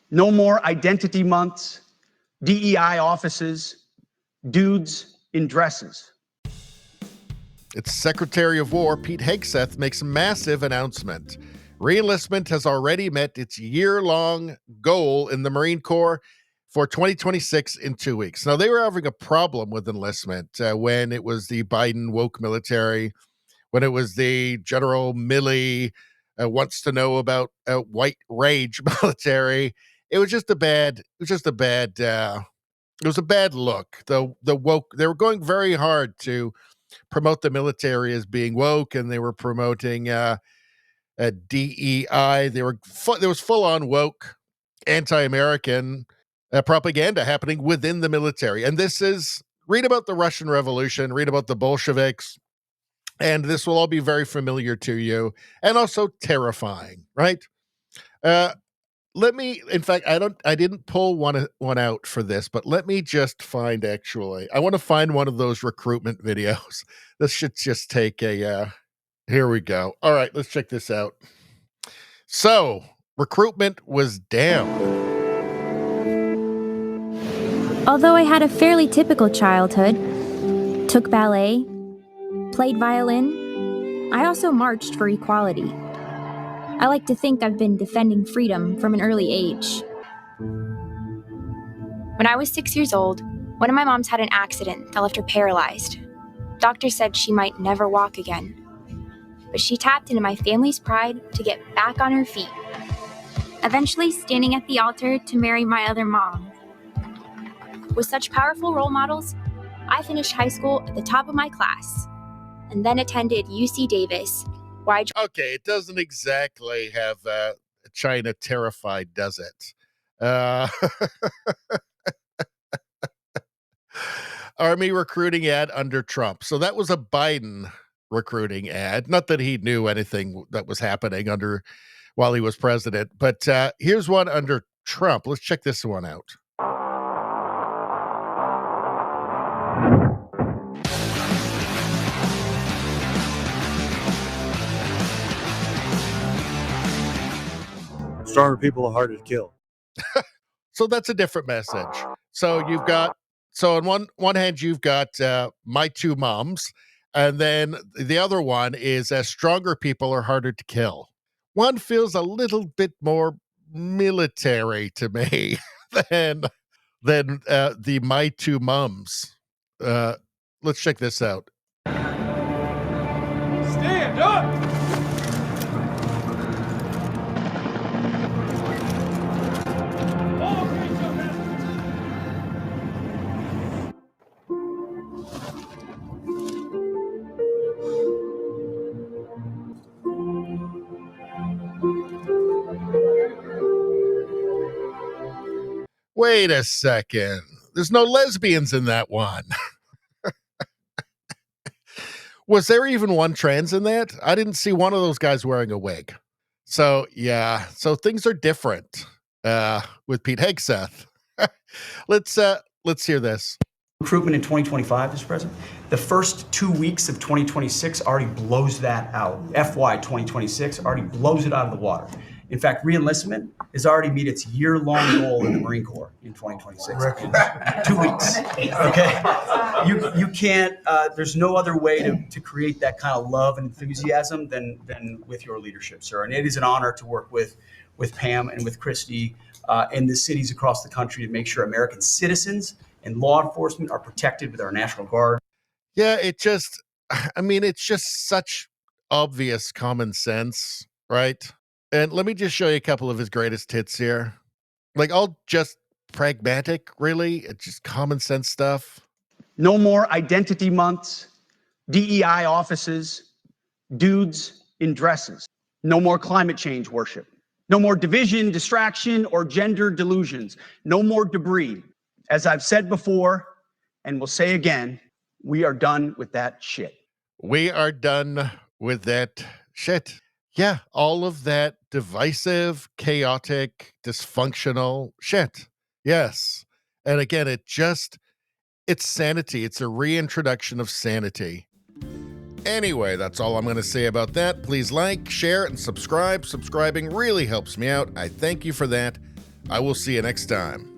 No more identity months, DEI offices, dudes in dresses. Its Secretary of War, Pete Hegseth, makes a massive announcement. Reenlistment has already met its year-long goal in the Marine Corps for 2026 in 2 weeks. Now, they were having a problem with enlistment when it was the Biden woke military, when it was the General Milley wants to know about white rage military. It was a bad look. The woke, they were going very hard to promote the military as being woke, and they were promoting DEI. There was full-on woke, anti-American propaganda happening within the military. And read about the Russian Revolution, read about the Bolsheviks, and this will all be very familiar to you, and also terrifying, right? In fact, I didn't pull one out for this, but let me just find, I want to find one of those recruitment videos. This should just take here we go. All right, let's check this out. So, recruitment was down. Although I had a fairly typical childhood, took ballet, played violin, I also marched for equality. I like to think I've been defending freedom from an early age. When I was 6 years old, one of my moms had an accident that left her paralyzed. Doctors said she might never walk again. But she tapped into my family's pride to get back on her feet, eventually standing at the altar to marry my other mom. With such powerful role models, I finished high school at the top of my class, and then attended UC Davis, where Okay, it doesn't exactly have China terrified, does it? Army recruiting ad under Trump. So that was a Biden recruiting ad. Not that he knew anything that was happening while he was president, but here's one under Trump. Let's check this one out. Stronger people are harder to kill. So that's a different message. So on one hand, you've got my two moms, and then the other one is stronger people are harder to kill. One feels a little bit more military to me than the my two mums. Let's check this out. Stand up! Wait a second. There's no lesbians in that one. Was there even one trans in that? I didn't see one of those guys wearing a wig. So, yeah. So things are different with Pete Hegseth. Let's hear this. Recruitment in 2025, Mr. President. The first 2 weeks of 2026 already blows that out. FY 2026 already blows it out of the water. In fact, reenlistment has already met its year-long goal in the Marine Corps in 2026. 2 weeks. Okay, you can't. There's no other way to create that kind of love and enthusiasm than with your leadership, sir. And it is an honor to work with Pam and with Christy and the cities across the country to make sure American citizens and law enforcement are protected with our National Guard. Yeah, it's just such obvious common sense, right? And let me just show you a couple of his greatest hits here. Like, all just pragmatic, really. It's just common sense stuff. No more identity months, DEI offices, dudes in dresses. No more climate change worship. No more division, distraction, or gender delusions. No more debris. As I've said before, and will say again, we are done with that shit. We are done with that shit. Yeah, all of that divisive, chaotic, dysfunctional shit. Yes. And again, it's sanity. It's a reintroduction of sanity. Anyway, that's all I'm going to say about that. Please like, share, and subscribe. Subscribing really helps me out. I thank you for that. I will see you next time.